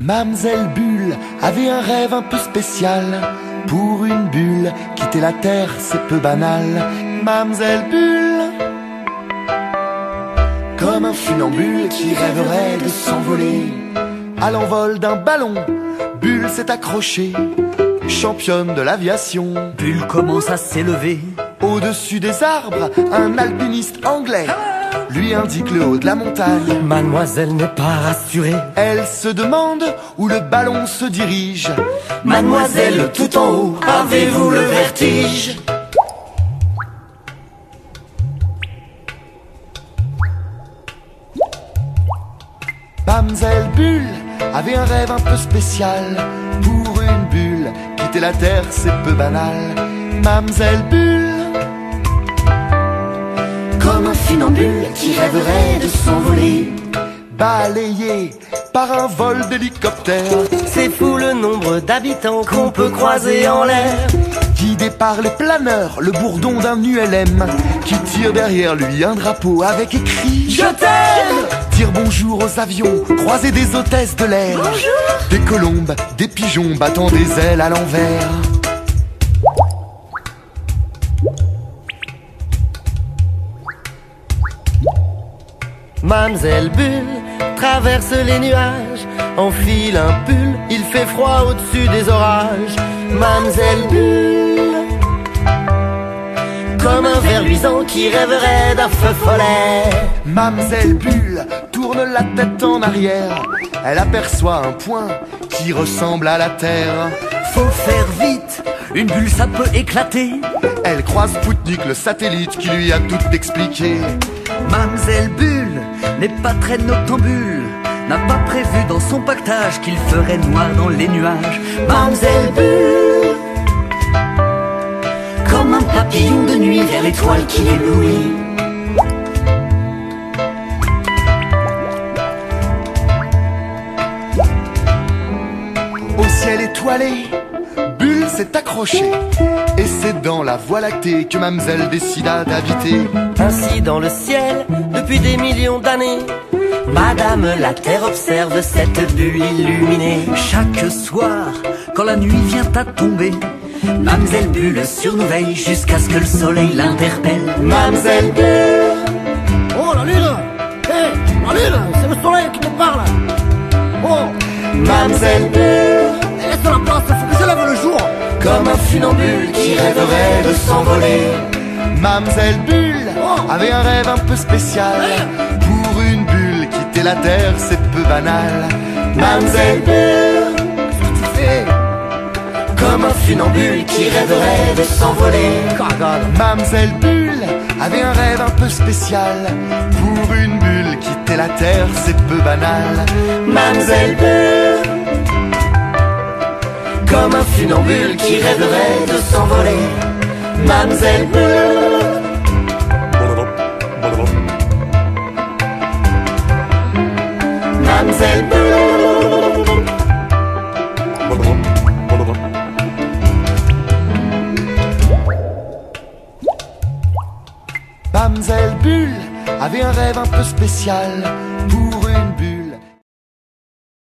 Mamselle Bulle avait un rêve un peu spécial. Pour une bulle, quitter la terre c'est peu banal. Mamselle Bulle, comme un funambule qui rêverait de s'envoler. À l'envol d'un ballon, Bulle s'est accrochée, championne de l'aviation. Bulle commence à s'élever. Au-dessus des arbres, un alpiniste anglais lui indique le haut de la montagne. Mademoiselle n'est pas rassurée. Elle se demande où le ballon se dirige. Mademoiselle, tout en haut, avez-vous le vertige? Mamselle Bulle avait un rêve un peu spécial. Pour une bulle, quitter la terre c'est peu banal. Mamselle Bulle, Comme un funambule qui rêverait de s'envoler. balayée par un vol d'hélicoptère, C'est fou le nombre d'habitants qu'on peut croiser en l'air. guidé par les planeurs, le bourdon d'un ULM qui tire derrière lui un drapeau avec écrit Je t'aime. Dire bonjour aux avions, croiser des hôtesses de l'air. Des colombes, des pigeons battant des ailes à l'envers. Mamselle Bulle traverse les nuages, enfile un pull, il fait froid au-dessus des orages. Mamselle Bulle, comme un ver luisant qui rêverait d'un feu follet. Mamselle Bulle tourne la tête en arrière. Elle aperçoit un point qui ressemble à la terre. Faut faire vite, une bulle ça peut éclater. Elle croise Spoutnik, le satellite qui lui a tout expliqué. Mamselle Bulle n'est pas très noctambule, n'a pas prévu dans son pactage qu'il ferait noir dans les nuages. Mamselle Bulle, comme un papillon de nuit vers l'étoile qui éblouit. Au ciel étoilé, Bulle s'est accrochée. Et c'est dans la Voie lactée que Mamselle décida d'habiter. Ainsi dans le ciel, depuis des millions d'années, Madame la Terre observe cette bulle illuminée. Chaque soir, quand la nuit vient à tomber, Mamselle Bulle surveille jusqu'à ce que le soleil l'interpelle. Mamselle Bulle, Oh la lune! Hé, la lune, c'est le soleil qui me parle! Oh, Mamselle Bulle, laisse la place, faut que je lève le jour! comme un funambule qui rêverait de s'envoler. Mamselle Bulle avait un rêve un peu spécial. Pour une bulle, quitter la terre c'est peu banal. Mamselle Bulle, Qu'est-ce que tu fais? comme un funambule qui rêverait de s'envoler. Cagade! Mamselle Bulle avait un rêve un peu spécial. Pour une bulle, quitter la terre c'est peu banal. Mamselle Bulle, comme un funambule qui rêverait de s'envoler. Mamselle Bulle, Mamselle Bulle, Mamselle Bulle avait un rêve un peu spécial. Pour